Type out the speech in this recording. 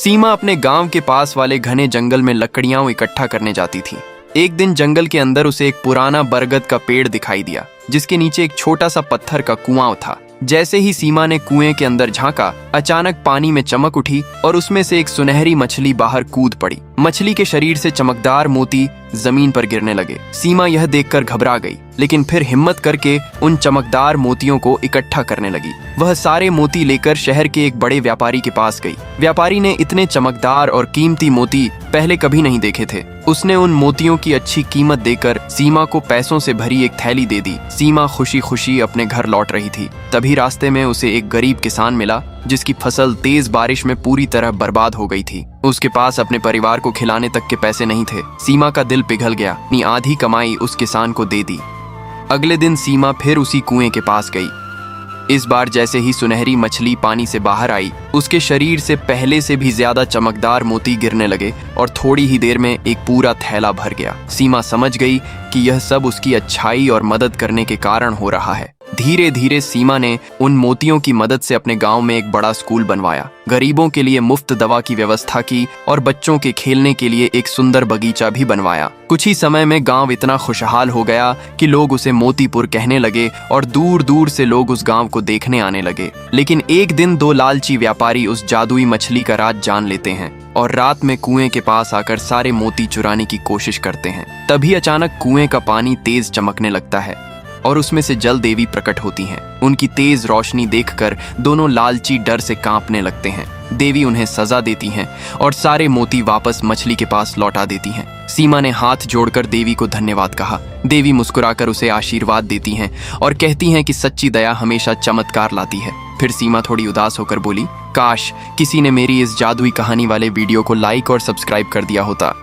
सीमा अपने गांव के पास वाले घने जंगल में लकड़ियां इकट्ठा करने जाती थी। एक दिन जंगल के अंदर उसे एक पुराना बरगद का पेड़ दिखाई दिया, जिसके नीचे एक छोटा सा पत्थर का कुआं था। जैसे ही सीमा ने कुएं के अंदर झांका, अचानक पानी में चमक उठी और उसमें से एक सुनहरी मछली बाहर कूद पड़ी। मछली के शरीर से चमकदार मोती जमीन पर गिरने लगे। सीमा यह देखकर घबरा गई, लेकिन फिर हिम्मत करके उन चमकदार मोतियों को इकट्ठा करने लगी। वह सारे मोती लेकर शहर के एक बड़े व्यापारी के पास गई। व्यापारी ने इतने चमकदार और कीमती मोती पहले कभी नहीं देखे थे। उसने उन मोतियों की अच्छी कीमत देकर सीमा को पैसों से भरी एक थैली दे दी। सीमा खुशी खुशी अपने घर लौट रही थी। तभी रास्ते में उसे एक गरीब किसान मिला, जिसकी फसल तेज बारिश में पूरी तरह बर्बाद हो गई थी। उसके पास अपने परिवार को खिलाने तक के पैसे नहीं थे। सीमा का दिल पिघल गया। अपनी आधी कमाई उस किसान को दे दी। अगले दिन सीमा फिर उसी कुएं के पास गई। इस बार जैसे ही सुनहरी मछली पानी से बाहर आई, उसके शरीर से पहले से भी ज्यादा चमकदार मोती गिरने लगे और थोड़ी ही देर में एक पूरा थैला भर गया। सीमा समझ गई कि यह सब उसकी अच्छाई और मदद करने के कारण हो रहा है। धीरे धीरे सीमा ने उन मोतियों की मदद से अपने गांव में एक बड़ा स्कूल बनवाया, गरीबों के लिए मुफ्त दवा की व्यवस्था की और बच्चों के खेलने के लिए एक सुंदर बगीचा भी बनवाया। कुछ ही समय में गांव इतना खुशहाल हो गया कि लोग उसे मोतीपुर कहने लगे और दूर दूर से लोग उस गांव को देखने आने लगे। लेकिन एक दिन दो लालची व्यापारी उस जादुई मछली का राज जान लेते हैं और रात में कुएं के पास आकर सारे मोती चुराने की कोशिश करते हैं। तभी अचानक कुएं का पानी तेज चमकने लगता है और उसमें से जल देवी प्रकट होती हैं। उनकी तेज रोशनी देखकर दोनों लालची डर से कांपने लगते हैं। देवी उन्हें सजा देती हैं और सारे मोती वापस मछली के पास लौटा देती हैं। सीमा ने हाथ जोड़कर देवी को धन्यवाद कहा। देवी मुस्कुराकर उसे आशीर्वाद देती हैं और कहती हैं कि सच्ची दया हमेशा चमत्कार लाती है। फिर सीमा थोड़ी उदास होकर बोली, काश किसी ने मेरी इस जादुई कहानी वाले वीडियो को लाइक और सब्सक्राइब कर दिया होता।